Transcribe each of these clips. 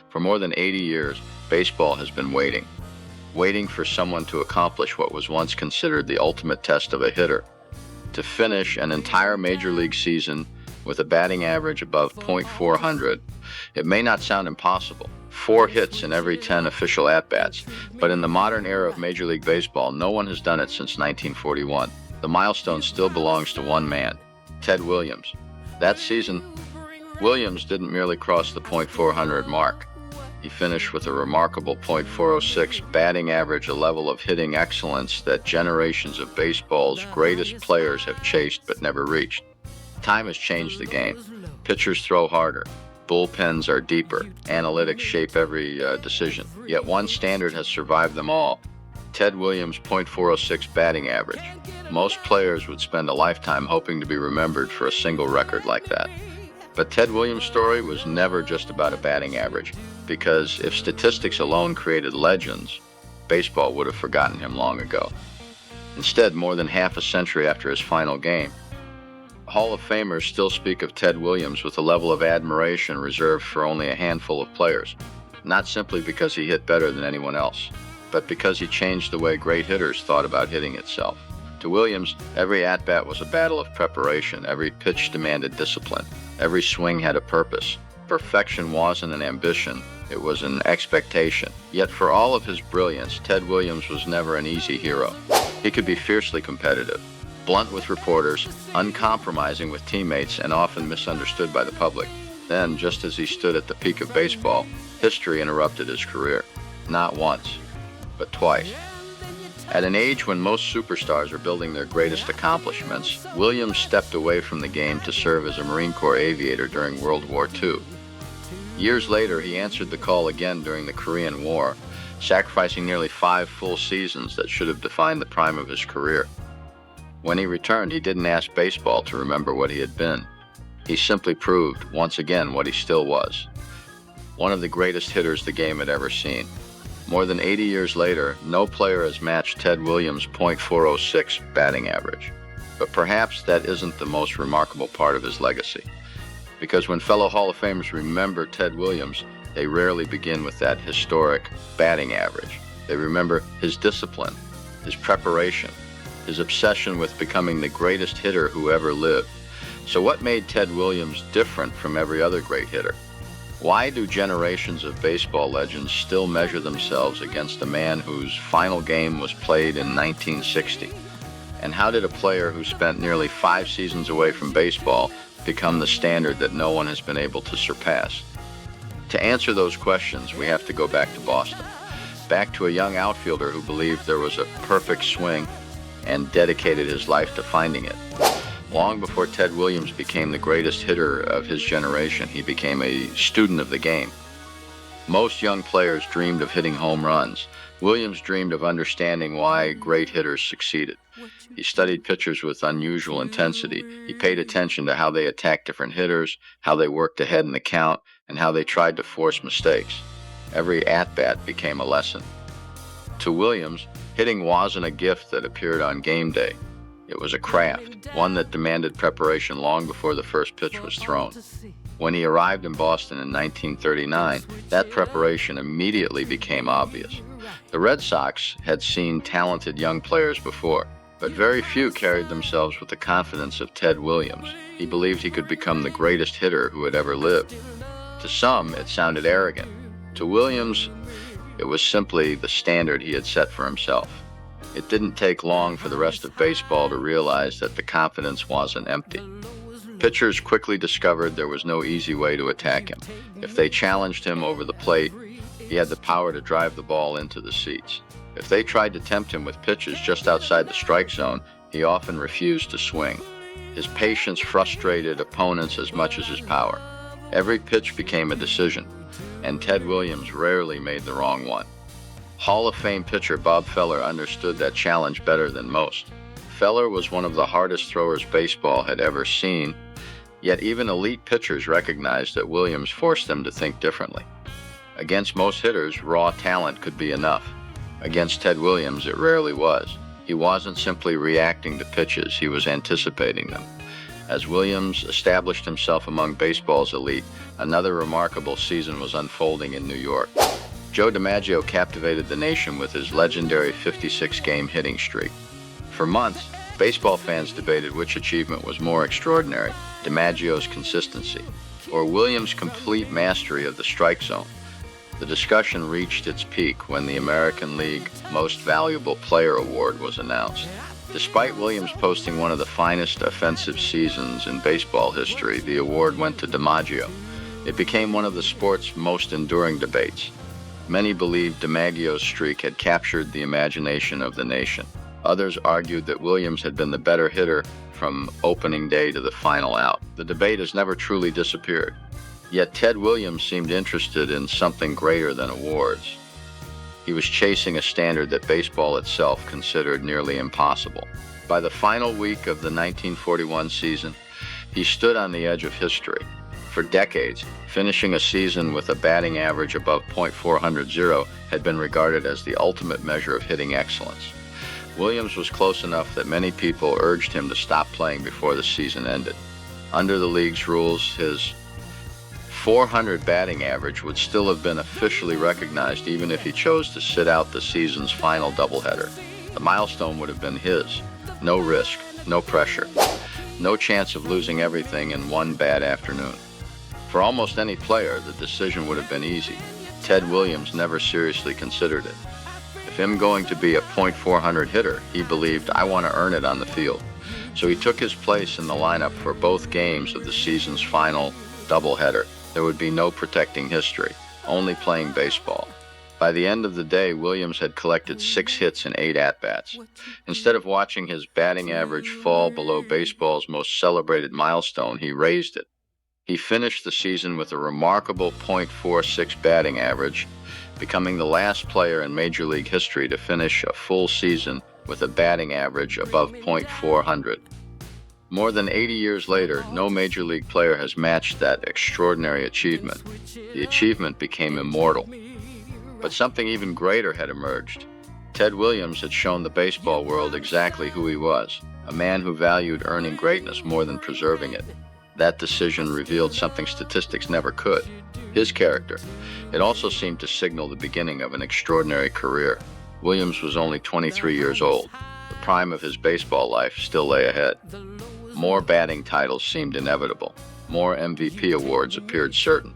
For more than 80 years, baseball has been waiting for someone to accomplish what was once considered the ultimate test of a hitter, to finish an entire major league season with a batting average above .400. It may not sound impossible, 4 hits in every 10 official at-bats, but in the modern era of Major League Baseball, no one has done it since 1941. The milestone still belongs to one man, Ted Williams. That season, Williams didn't merely cross the .400 mark. He finished with a remarkable .406 batting average, a level of hitting excellence that generations of baseball's greatest players have chased but never reached. Time has changed the game. Pitchers throw harder. Bullpens are deeper. Analytics shape every decision. Yet one standard has survived them all. Ted Williams' .406 batting average. Most players would spend a lifetime hoping to be remembered for a single record like that. But Ted Williams' story was never just about a batting average, because if statistics alone created legends, baseball would have forgotten him long ago. Instead, more than half a century after his final game, Hall of Famers still speak of Ted Williams with a level of admiration reserved for only a handful of players, not simply because he hit better than anyone else, but because he changed the way great hitters thought about hitting itself. To Williams, every at-bat was a battle of preparation, every pitch demanded discipline, every swing had a purpose. Perfection wasn't an ambition, it was an expectation. Yet for all of his brilliance, Ted Williams was never an easy hero. He could be fiercely competitive, blunt with reporters, uncompromising with teammates, and often misunderstood by the public. Then, just as he stood at the peak of baseball, history interrupted his career. Not once, but twice. At an age when most superstars are building their greatest accomplishments, Williams stepped away from the game to serve as a Marine Corps aviator during World War II. Years later, he answered the call again during the Korean War, sacrificing nearly 5 full seasons that should have defined the prime of his career. When he returned, he didn't ask baseball to remember what he had been. He simply proved, once again, what he still was. One of the greatest hitters the game had ever seen. More than 80 years later, no player has matched Ted Williams' .406 batting average. But perhaps that isn't the most remarkable part of his legacy. Because when fellow Hall of Famers remember Ted Williams, they rarely begin with that historic batting average. They remember his discipline, his preparation, his obsession with becoming the greatest hitter who ever lived. So what made Ted Williams different from every other great hitter? Why do generations of baseball legends still measure themselves against a man whose final game was played in 1960? And how did a player who spent nearly 5 seasons away from baseball become the standard that no one has been able to surpass? To answer those questions, we have to go back to Boston, back to a young outfielder who believed there was a perfect swing and dedicated his life to finding it. Long before Ted Williams became the greatest hitter of his generation, he became a student of the game. Most young players dreamed of hitting home runs. Williams dreamed of understanding why great hitters succeeded. He studied pitchers with unusual intensity. He paid attention to how they attacked different hitters, how they worked ahead in the count, and how they tried to force mistakes. Every at-bat became a lesson. To Williams, hitting wasn't a gift that appeared on game day. It was a craft, one that demanded preparation long before the first pitch was thrown. When he arrived in Boston in 1939, that preparation immediately became obvious. The Red Sox had seen talented young players before, but very few carried themselves with the confidence of Ted Williams. He believed he could become the greatest hitter who had ever lived. To some, it sounded arrogant. To Williams, it was simply the standard he had set for himself. It didn't take long for the rest of baseball to realize that the confidence wasn't empty. Pitchers quickly discovered there was no easy way to attack him. If they challenged him over the plate, he had the power to drive the ball into the seats. If they tried to tempt him with pitches just outside the strike zone, he often refused to swing. His patience frustrated opponents as much as his power. Every pitch became a decision, and Ted Williams rarely made the wrong one. Hall of Fame pitcher Bob Feller understood that challenge better than most. Feller was one of the hardest throwers baseball had ever seen, yet even elite pitchers recognized that Williams forced them to think differently. Against most hitters, raw talent could be enough. Against Ted Williams, it rarely was. He wasn't simply reacting to pitches, he was anticipating them. As Williams established himself among baseball's elite, another remarkable season was unfolding in New York. Joe DiMaggio captivated the nation with his legendary 56-game hitting streak. For months, baseball fans debated which achievement was more extraordinary, DiMaggio's consistency, or Williams' complete mastery of the strike zone. The discussion reached its peak when the American League Most Valuable Player Award was announced. Despite Williams posting one of the finest offensive seasons in baseball history, the award went to DiMaggio. It became one of the sport's most enduring debates. Many believed DiMaggio's streak had captured the imagination of the nation. Others argued that Williams had been the better hitter from opening day to the final out. The debate has never truly disappeared. Yet Ted Williams seemed interested in something greater than awards. He was chasing a standard that baseball itself considered nearly impossible. By the final week of the 1941 season, he stood on the edge of history. For decades, finishing a season with a batting average above .400 had been regarded as the ultimate measure of hitting excellence. Williams was close enough that many people urged him to stop playing before the season ended. Under the league's rules, his .400 batting average would still have been officially recognized even if he chose to sit out the season's final doubleheader. The milestone would have been his. No risk, no pressure, no chance of losing everything in one bad afternoon. For almost any player, the decision would have been easy. Ted Williams never seriously considered it. If him going to be a .400 hitter, he believed, I want to earn it on the field. So he took his place in the lineup for both games of the season's final doubleheader. There would be no protecting history, only playing baseball. By the end of the day, Williams had collected 6 hits and 8 at-bats. Instead of watching his batting average fall below baseball's most celebrated milestone, he raised it. He finished the season with a remarkable .46 batting average, becoming the last player in Major League history to finish a full season with a batting average above .400. More than 80 years later, no Major League player has matched that extraordinary achievement. The achievement became immortal. But something even greater had emerged. Ted Williams had shown the baseball world exactly who he was, a man who valued earning greatness more than preserving it. That decision revealed something statistics never could: his character. It also seemed to signal the beginning of an extraordinary career. Williams was only 23 years old. The prime of his baseball life still lay ahead. More batting titles seemed inevitable. More MVP awards appeared certain,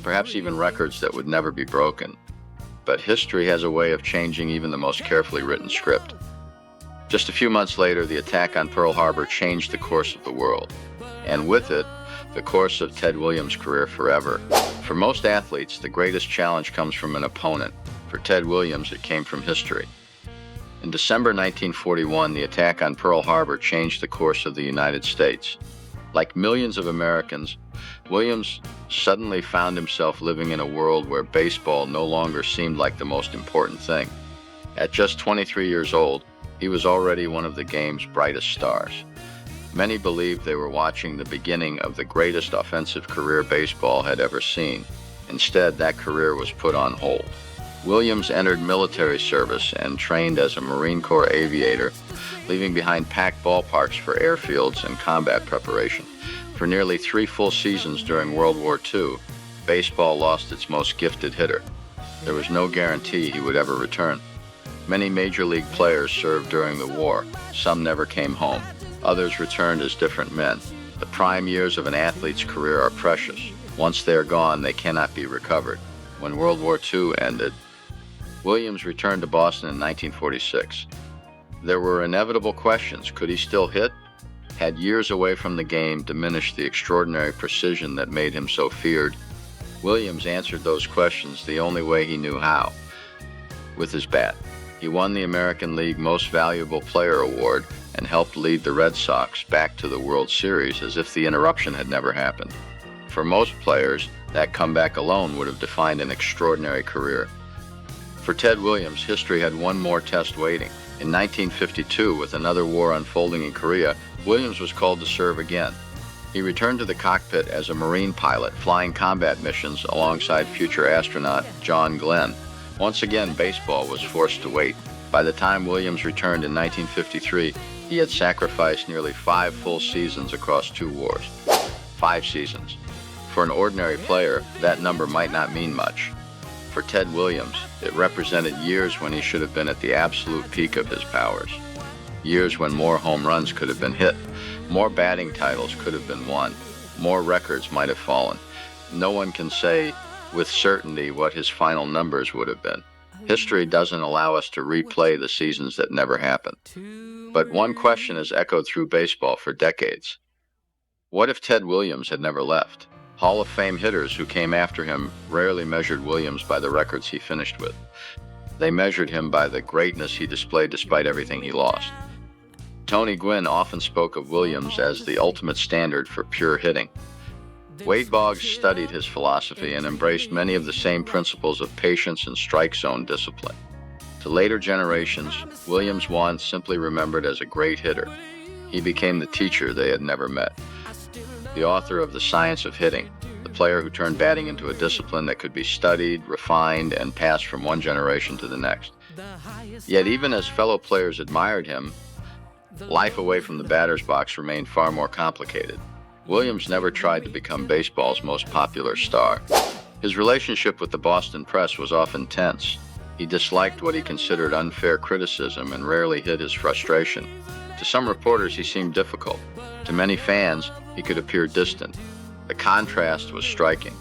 perhaps even records that would never be broken. But history has a way of changing even the most carefully written script. Just a few months later, the attack on Pearl Harbor changed the course of the world, and with it, the course of Ted Williams' career forever. For most athletes, the greatest challenge comes from an opponent. For Ted Williams, it came from history. In December 1941, the attack on Pearl Harbor changed the course of the United States. Like millions of Americans, Williams suddenly found himself living in a world where baseball no longer seemed like the most important thing. At just 23 years old, he was already one of the game's brightest stars. Many believed they were watching the beginning of the greatest offensive career baseball had ever seen. Instead, that career was put on hold. Williams entered military service and trained as a Marine Corps aviator, leaving behind packed ballparks for airfields and combat preparation. For nearly 3 full seasons during World War II, baseball lost its most gifted hitter. There was no guarantee he would ever return. Many Major League players served during the war. Some never came home. Others returned as different men. The prime years of an athlete's career are precious. Once they are gone, they cannot be recovered. When World War II ended, Williams returned to Boston in 1946. There were inevitable questions. Could he still hit? Had years away from the game diminished the extraordinary precision that made him so feared? Williams answered those questions the only way he knew how: with his bat. He won the American League Most Valuable Player Award and helped lead the Red Sox back to the World Series as if the interruption had never happened. For most players, that comeback alone would have defined an extraordinary career. For Ted Williams, history had one more test waiting. In 1952, with another war unfolding in Korea, Williams was called to serve again. He returned to the cockpit as a Marine pilot, flying combat missions alongside future astronaut John Glenn. Once again, baseball was forced to wait. By the time Williams returned in 1953, He had sacrificed nearly 5 full seasons across 2 wars. 5 seasons. For an ordinary player, that number might not mean much. For Ted Williams, it represented years when he should have been at the absolute peak of his powers. Years when more home runs could have been hit, more batting titles could have been won, more records might have fallen. No one can say with certainty what his final numbers would have been. History doesn't allow us to replay the seasons that never happened. But one question has echoed through baseball for decades. What if Ted Williams had never left? Hall of Fame hitters who came after him rarely measured Williams by the records he finished with. They measured him by the greatness he displayed despite everything he lost. Tony Gwynn often spoke of Williams as the ultimate standard for pure hitting. Wade Boggs studied his philosophy and embraced many of the same principles of patience and strike zone discipline. To later generations, Williams was simply remembered as a great hitter. He became the teacher they had never met. The author of The Science of Hitting, the player who turned batting into a discipline that could be studied, refined, and passed from one generation to the next. Yet even as fellow players admired him, life away from the batter's box remained far more complicated. Williams never tried to become baseball's most popular star. His relationship with the Boston press was often tense. He disliked what he considered unfair criticism and rarely hid his frustration. To some reporters, he seemed difficult. To many fans, he could appear distant. The contrast was striking.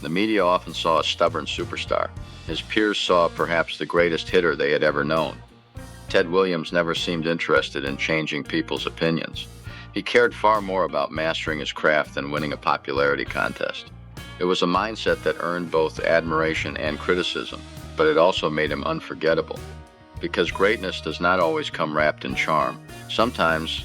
The media often saw a stubborn superstar. His peers saw perhaps the greatest hitter they had ever known. Ted Williams never seemed interested in changing people's opinions. He cared far more about mastering his craft than winning a popularity contest. It was a mindset that earned both admiration and criticism, but it also made him unforgettable. Because greatness does not always come wrapped in charm. Sometimes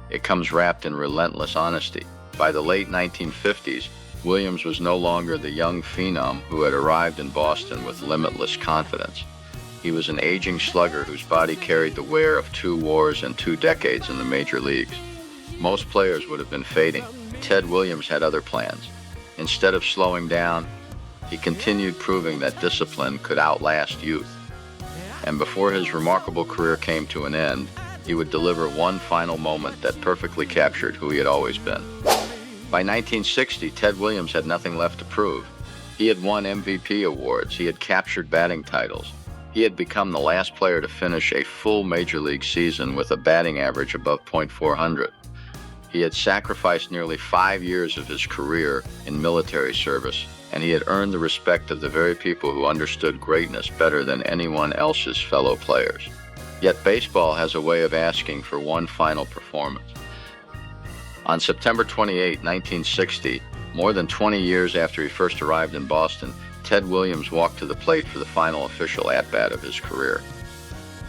it comes wrapped in relentless honesty. By the late 1950s, Williams was no longer the young phenom who had arrived in Boston with limitless confidence. He was an aging slugger whose body carried the wear of 2 wars and 2 decades in the major leagues. Most players would have been fading. Ted Williams had other plans. Instead of slowing down, he continued proving that discipline could outlast youth. And before his remarkable career came to an end, he would deliver one final moment that perfectly captured who he had always been. By 1960, Ted Williams had nothing left to prove. He had won MVP awards, he had captured batting titles. He had become the last player to finish a full major league season with a batting average above .400. He had sacrificed nearly 5 years of his career in military service, and he had earned the respect of the very people who understood greatness better than anyone else's fellow players. Yet baseball has a way of asking for one final performance. On September 28, 1960, more than 20 years after he first arrived in Boston, Ted Williams walked to the plate for the final official at-bat of his career.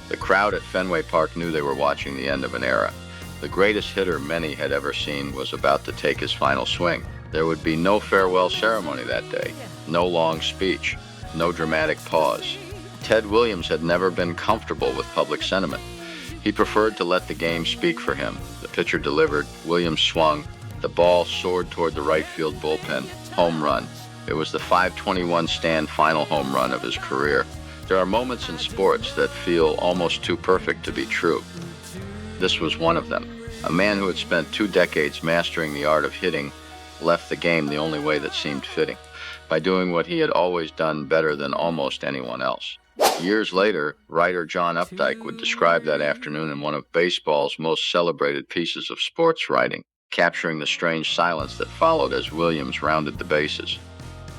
The crowd at Fenway Park knew they were watching the end of an era. The greatest hitter many had ever seen was about to take his final swing. There would be no farewell ceremony that day, no long speech, no dramatic pause. Ted Williams had never been comfortable with public sentiment. He preferred to let the game speak for him. The pitcher delivered, Williams swung, the ball soared toward the right field bullpen, home run. It was the .521 stand final home run of his career. There are moments in sports that feel almost too perfect to be true. This was one of them. A man who had spent 2 decades mastering the art of hitting left the game the only way that seemed fitting, by doing what he had always done better than almost anyone else. Years later, writer John Updike would describe that afternoon in one of baseball's most celebrated pieces of sports writing, capturing the strange silence that followed as Williams rounded the bases.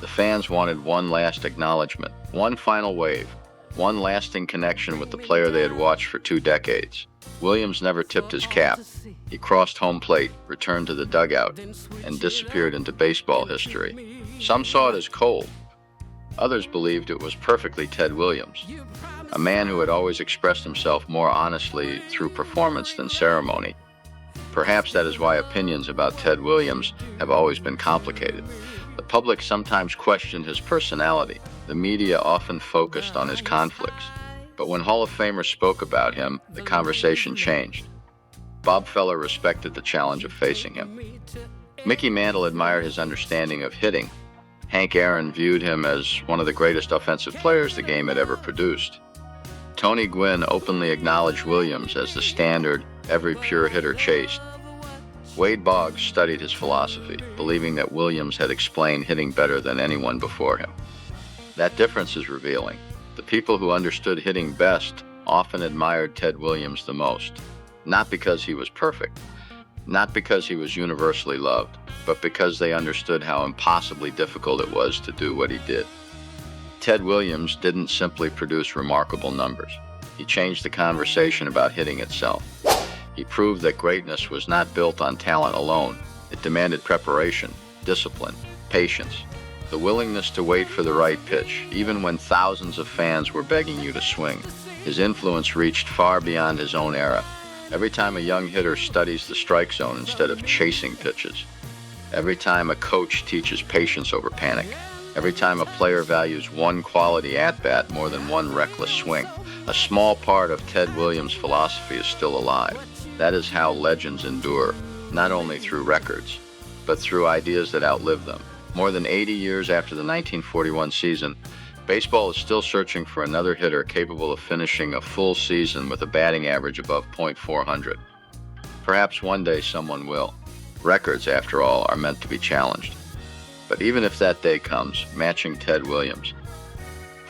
The fans wanted one last acknowledgement, one final wave, one lasting connection with the player they had watched for 2 decades. Williams never tipped his cap. He crossed home plate, returned to the dugout, and disappeared into baseball history. Some saw it as cold. Others believed it was perfectly Ted Williams, a man who had always expressed himself more honestly through performance than ceremony. Perhaps that is why opinions about Ted Williams have always been complicated. The public sometimes questioned his personality. The media often focused on his conflicts. But when Hall of Famers spoke about him, the conversation changed. Bob Feller respected the challenge of facing him. Mickey Mantle admired his understanding of hitting. Hank Aaron viewed him as one of the greatest offensive players the game had ever produced. Tony Gwynn openly acknowledged Williams as the standard every pure hitter chased. Wade Boggs studied his philosophy, believing that Williams had explained hitting better than anyone before him. That difference is revealing. The people who understood hitting best often admired Ted Williams the most, not because he was perfect, not because he was universally loved, but because they understood how impossibly difficult it was to do what he did. Ted Williams didn't simply produce remarkable numbers. He changed the conversation about hitting itself. He proved that greatness was not built on talent alone. It demanded preparation, discipline, patience, the willingness to wait for the right pitch, even when thousands of fans were begging you to swing. His influence reached far beyond his own era. Every time a young hitter studies the strike zone instead of chasing pitches, every time a coach teaches patience over panic, every time a player values one quality at-bat more than one reckless swing, a small part of Ted Williams' philosophy is still alive. That is how legends endure, not only through records, but through ideas that outlive them. More than 80 years after the 1941 season, baseball is still searching for another hitter capable of finishing a full season with a batting average above .400. Perhaps one day someone will. Records, after all, are meant to be challenged. But even if that day comes, matching Ted Williams'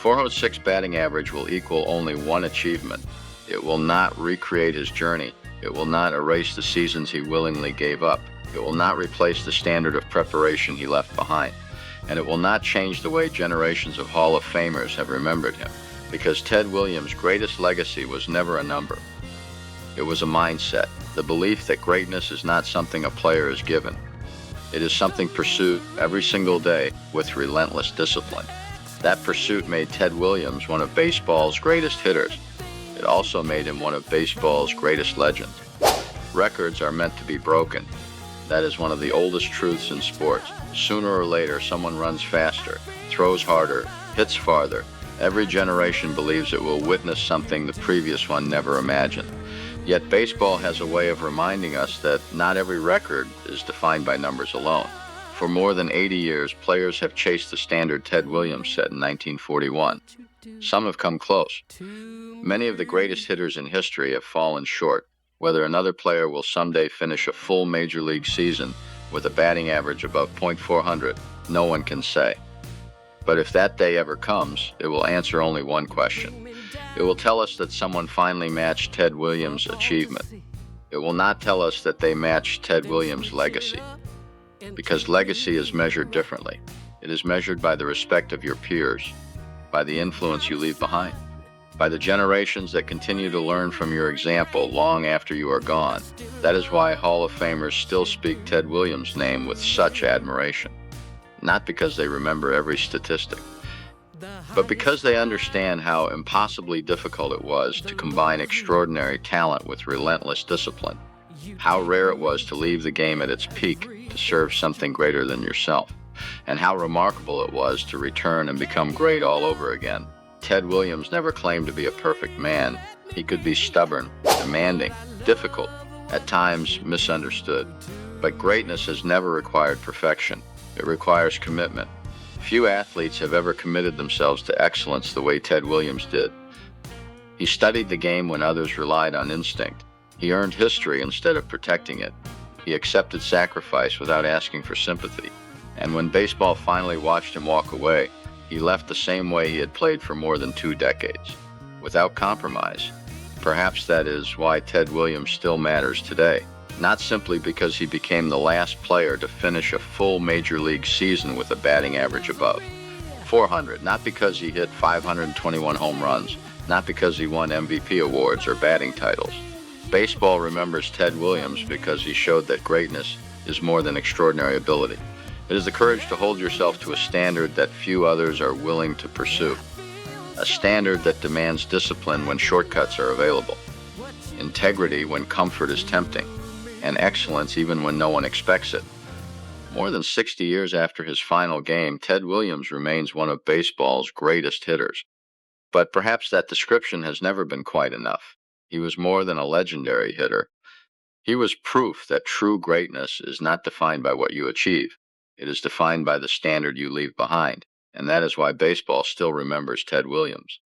.406 batting average will equal only one achievement. It will not recreate his journey. It will not erase the seasons he willingly gave up. It will not replace the standard of preparation he left behind. And it will not change the way generations of Hall of Famers have remembered him, because Ted Williams' greatest legacy was never a number. It was a mindset, the belief that greatness is not something a player is given. It is something pursued every single day with relentless discipline. That pursuit made Ted Williams one of baseball's greatest hitters. It also made him one of baseball's greatest legends. Records are meant to be broken. That is one of the oldest truths in sports. Sooner or later, someone runs faster, throws harder, hits farther. Every generation believes it will witness something the previous one never imagined. Yet baseball has a way of reminding us that not every record is defined by numbers alone. For more than 80 years, players have chased the standard Ted Williams set in 1941. Some have come close. Many of the greatest hitters in history have fallen short. Whether another player will someday finish a full major league season with a batting average above .400, no one can say. But if that day ever comes, it will answer only one question. It will tell us that someone finally matched Ted Williams' achievement. It will not tell us that they matched Ted Williams' legacy, because legacy is measured differently. It is measured by the respect of your peers, by the influence you leave behind, by the generations that continue to learn from your example long after you are gone. That is why Hall of Famers still speak Ted Williams' name with such admiration. Not because they remember every statistic, but because they understand how impossibly difficult it was to combine extraordinary talent with relentless discipline, how rare it was to leave the game at its peak to serve something greater than yourself, and how remarkable it was to return and become great all over again. Ted Williams never claimed to be a perfect man. He could be stubborn, demanding, difficult, at times misunderstood. But greatness has never required perfection. It requires commitment. Few athletes have ever committed themselves to excellence the way Ted Williams did. He studied the game when others relied on instinct. He earned history instead of protecting it. He accepted sacrifice without asking for sympathy. And when baseball finally watched him walk away, he left the same way he had played for more than 2 decades, without compromise. Perhaps that is why Ted Williams still matters today, not simply because he became the last player to finish a full major league season with a batting average above .400, not because he hit 521 home runs, not because he won MVP awards or batting titles. Baseball remembers Ted Williams because he showed that greatness is more than extraordinary ability. It is the courage to hold yourself to a standard that few others are willing to pursue, a standard that demands discipline when shortcuts are available, integrity when comfort is tempting, and excellence even when no one expects it. More than 60 years after his final game, Ted Williams remains one of baseball's greatest hitters. But perhaps that description has never been quite enough. He was more than a legendary hitter. He was proof that true greatness is not defined by what you achieve. It is defined by the standard you leave behind, and that is why baseball still remembers Ted Williams.